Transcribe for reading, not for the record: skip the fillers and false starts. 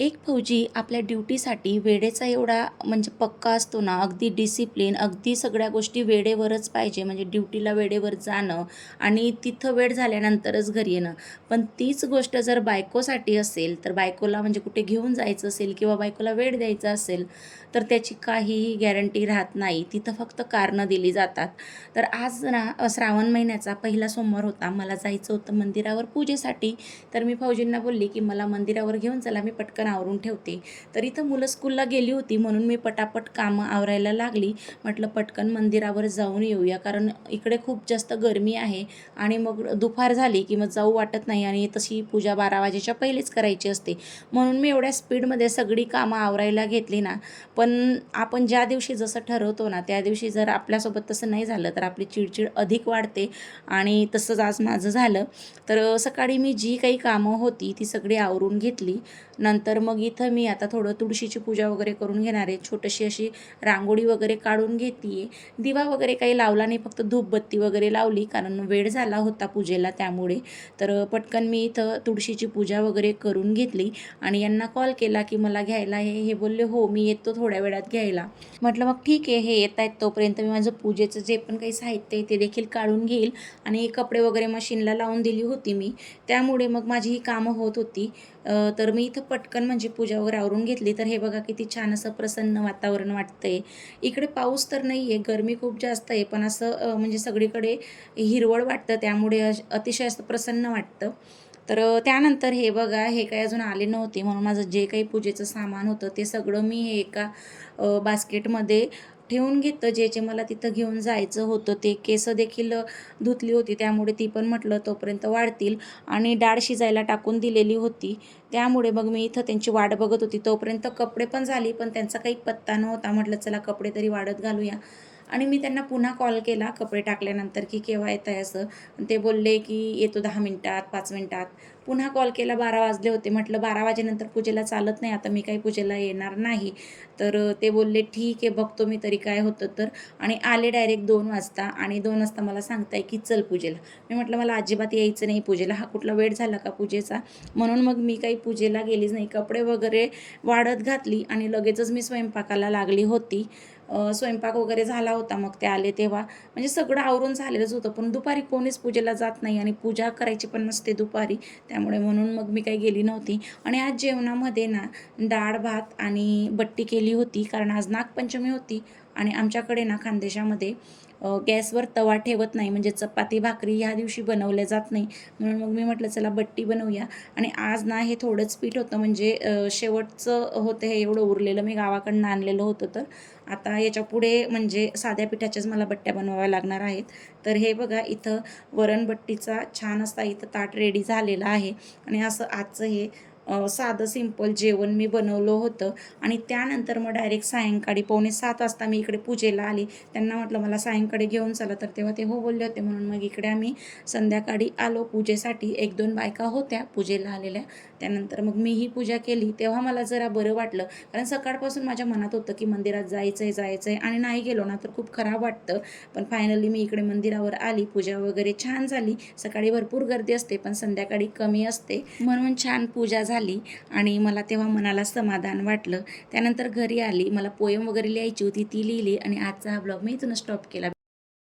एक फौजी आपल्या ड्युटीसाठी वेळेचा एवढा म्हणजे पक्का असतो ना, अगदी डिसिप्लिन, अगदी सगळ्या गोष्टी वेळेवरच पाहिजे. म्हणजे ड्युटीला वेळेवर जाणं आणि तिथं वेळ झाल्यानंतरच घरी येणं. पण तीच गोष्ट जर बायकोसाठी असेल, तर बायकोला म्हणजे कुठे घेऊन जायचं असेल किंवा बायकोला वेळ द्यायचा असेल, तर त्याची काहीही गॅरंटी राहत नाही. तिथं फक्त कारणं दिली जातात. तर आज ना श्रावण महिन्याचा पहिला सोमवार होता. मला जायचं होतं मंदिरावर पूजेसाठी. तर मी फौजींना बोलली, की मला मंदिरावर घेऊन चला, मी पटकन आवरून ठेवते. तर इथं मुलं स्कूलला गेली होती म्हणून मी पटापट कामं आवरायला लागली. म्हटलं पटकन मंदिरावर जाऊन येऊया, कारण इकडे खूप जास्त गरमी आहे आणि मग दुपार झाली की मग जाऊ वाटत नाही आणि तशी पूजा 12 वाजेच्या पहिलेच करायची असते. म्हणून मी एवढ्या स्पीडमध्ये सगळी कामं आवरायला घेतली ना, पण आपण ज्या दिवशी जसं ठरवतो ना, त्या दिवशी जर आपल्यासोबत तसं नाही झालं, तर आपली चिडचिड अधिक वाढते आणि तसंच आज माझं झालं. तर सकाळी मी जी काही कामं होती ती सगळी आवरून घेतली. नंतर मग इथं मी आता थोडं तुळशीची पूजा वगैरे करून घेणार आहे. छोटीशी अशी रांगोळी वगैरे काढून घेते आहे. दिवा वगैरे काही लावला नाही, फक्त धूपबत्ती वगैरे लावली कारण वेळ झाला होता पूजेला त्यामुळे. तर पटकन मी इथं तुळशीची पूजा वगैरे करून घेतली आणि यांना कॉल केला की मला घ्यायला हे बोलले, "हो, मी येतो थोड्या वेळात घ्यायला." म्हटलं मग ठीक आहे, हे येत आहेत तोपर्यंत मी माझं पूजेचं जे पण काही साहित्य आहे ते देखील काढून घेईल आणि कपडे वगैरे मशीनला लावून दिली होती मी. त्यामुळे मग माझी ही कामं होत होती. तर मी इथं पटकन म्हणजे पूजा वगैरे आवरून घेतली. तर हे बघा किती छान असं प्रसन्न वातावरण वाटतंय. इकडे पाऊस तर नाही आहे, गरमी खूप जास्त आहे, पण असं म्हणजे सगळीकडे हिरवळ वाटतं, त्यामुळे अतिशय असं प्रसन्न वाटतं. तर त्यानंतर हे बघा, हे काही अजून आले नव्हते म्हणून माझं जे काही पूजेचं सामान होतं ते सगळं मी हे एका बास्केटमध्ये ठेवून घेतलं. जे मला तिथं घेऊन जायचं होतं, ते केसं देखील धुतली होती, त्यामुळे ती पण म्हटलं तोपर्यंत वाळतील आणि डाळ शिजायला टाकून दिलेली होती. त्यामुळे मग मी इथं त्यांची वाट बघत होती. तोपर्यंत कपडे पण झाली, पण त्यांचा काही पत्ता नव्हता. म्हटलं चला कपडे तरी वाळत घालूया आणि मी त्यांना पुन्हा कॉल केला कपडे टाकल्यानंतर, की केव्हा येत आहे असं. ते बोलले, की येतो 10 मिनिटात, 5 मिनिटात. पुन्हा कॉल केला, 12 वाजले होते. म्हटलं 12 वाजेनंतर पूजेला चालत नाही, आता मी काही पूजेला येणार नाही. तर ते बोलले, "ठीक आहे, बघतो मी तरी काय होतं तर." आणि आले डायरेक्ट 2 वाजता आणि 2 वाजता मला सांगताय, की "चल पूजेला." मी म्हटलं, "मला अजिबात यायचं नाही पूजेला. हा कुठला वेळ झाला का पूजेचा?" म्हणून मग मी काही पूजेला गेलीच नाही. कपडे वगैरे वाळत घातली आणि लगेचच मी स्वयंपाकाला लागली होती. स्वयंपाक वगैरे झाला होता. मग ते आले तेव्हा म्हणजे सगळं आवरून झालेलंच होतं. पण दुपारी कोणीच पूजेला जात नाही आणि पूजा करायची पण नसते दुपारी. त्यामुळे म्हणून मग मी काही गेली नव्हती. आणि आज जेवणामध्ये ना डाळ, भात आणि बट्टी केली होती, कारण आज नागपंचमी होती आणि आमच्याकडे ना खानदेशामध्ये गॅसवर तवा ठेवत नाही, म्हणजे चपाती भाकरी ह्या दिवशी बनवल्या जात नाही. म्हणून मग मी म्हटलं चला बट्टी बनवूया. आणि आज ना हे थोडंच पीठ होतं, म्हणजे शेवटचं होतं हे एवढं उरलेलं, मी गावाकडनं आणलेलं होतं. तर आता याच्यापुढे म्हणजे साध्या पिठाच्याच मला बट्ट्या बनवाव्या लागणार आहेत. तर हे बघा, इथं वरणबट्टीचा छान असा इथं ताट रेडी झालेला आहे आणि असं आजचं हे साधं सिंपल जेवण मी बनवलं होतं. आणि त्यानंतर मग डायरेक्ट सायंकाळी 6:45 वाजता मी इकडे पूजेला आली. त्यांना म्हटलं मला सायंकाळी घेऊन चला, तर तेव्हा ते हो बोलले होते. म्हणून मग इकडे आम्ही संध्याकाळी आलो पूजेसाठी. 1-2 बायका होत्या पूजेला आलेल्या. त्यानंतर मग मी ही पूजा केली. तेव्हा मला जरा बरं वाटलं, कारण सकाळपासून माझ्या मनात होतं की मंदिरात जायचं आहे आणि नाही गेलो ना तर खूप खराब वाटतं. पण फायनली मी इकडे मंदिरावर आली. पूजा वगैरे छान झाली. सकाळी भरपूर गर्दी असते, पण संध्याकाळी कमी असते. म्हणून छान पूजा झाली आणि मला तेव्हा मनाला समाधान वाटलं. त्यानंतर घरी आली. मला पोएम वगैरे लिहायची होती, ती लिहिली आणि आजचा हा ब्लॉग मी इथूनच स्टॉप केला.